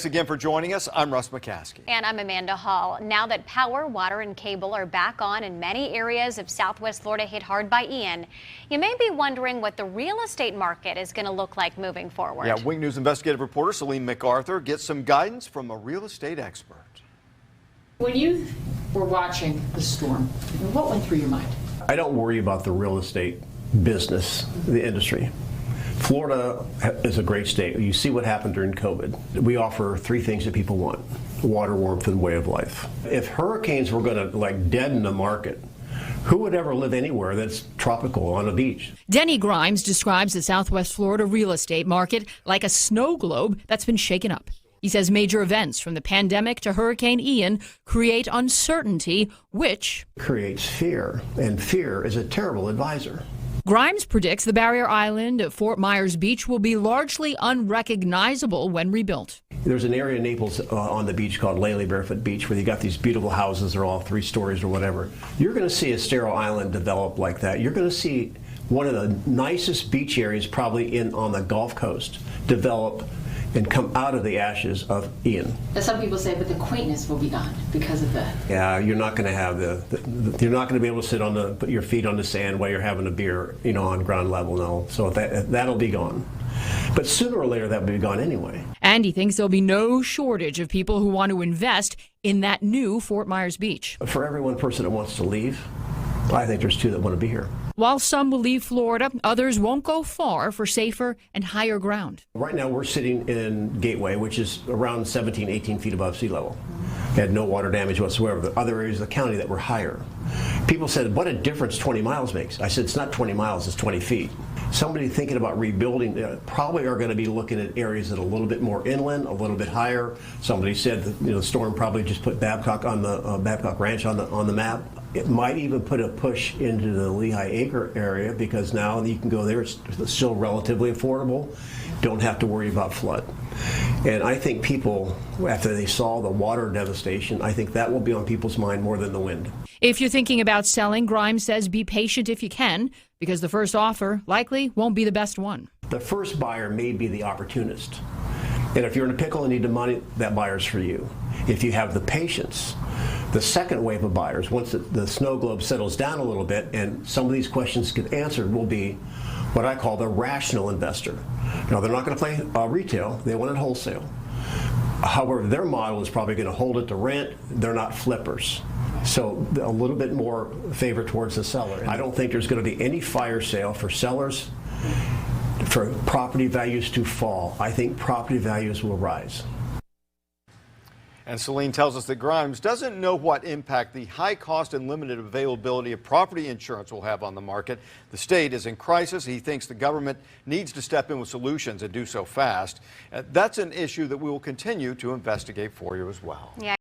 Thanks again for joining us. I'm Russ McCaskey. And I'm Amanda Hall. Now that power, water, and cable are back on in many areas of Southwest Florida hit hard by Ian, you may be wondering what the real estate market is going to look like moving forward. Yeah, Wing News investigative reporter Celine MacArthur gets some guidance from a real estate expert. When you were watching the storm, what went through your mind? I don't worry about the real estate business, the industry. Florida is a great state. You see what happened during COVID. We offer three things that people want: water, warmth, and way of life. If hurricanes were going to deaden the market, who would ever live anywhere that's tropical on a beach? Denny Grimes describes the Southwest Florida real estate market like a snow globe that's been shaken up. He says major events from the pandemic to Hurricane Ian create uncertainty, which creates fear, and fear is a terrible advisor. Grimes predicts the barrier island at Fort Myers Beach will be largely unrecognizable when rebuilt. There's an area in Naples on the beach called Laley Barefoot Beach where you got these beautiful houses. They're all 3 stories or whatever. You're going to see a sterile island develop like that. You're going to see one of the nicest beach areas probably on the Gulf Coast develop and come out of the ashes of Ian. As some people say, but the quaintness will be gone because of that. Yeah, you're not going to have you're not going to be able to sit put your feet on the sand while you're having a beer, on ground level. No, so that'll be gone. But sooner or later, that will be gone anyway. And he thinks there'll be no shortage of people who want to invest in that new Fort Myers Beach. For every one person that wants to leave, I think there's 2 that want to be here. While some will leave Florida, others won't go far for safer and higher ground. Right now we're sitting in Gateway, which is around 17, 18 feet above sea level. Had no water damage whatsoever. The other areas of the county that were higher. People said, what a difference 20 miles makes. I said, it's not 20 miles, it's 20 feet. Somebody thinking about rebuilding probably are going to be looking at areas that are a little bit more inland, a little bit higher. Somebody said that the storm probably just put Babcock on the Babcock Ranch on the map. It might even put a push into the Lehigh Acre area because now you can go there. It's still relatively affordable. Don't have to worry about flood. And I think people, after they saw the water devastation, I think that will be on people's mind more than the wind. If you're thinking about selling, Grimes says be patient if you can, because the first offer likely won't be the best one. The first buyer may be the opportunist. And if you're in a pickle and need the money, that buyer's for you. If you have the patience, the second wave of buyers, once the snow globe settles down a little bit and some of these questions get answered, will be what I call the rational investor. Now, they're not going to play retail. They want it wholesale. However, their model is probably going to hold it to rent. They're not flippers. So a little bit more favor towards the seller. I don't think there's going to be any fire sale for sellers for property values to fall. I think property values will rise. And Celine tells us that Grimes doesn't know what impact the high cost and limited availability of property insurance will have on the market. The state is in crisis. He thinks the government needs to step in with solutions and do so fast. That's an issue that we will continue to investigate for you as well. Yeah.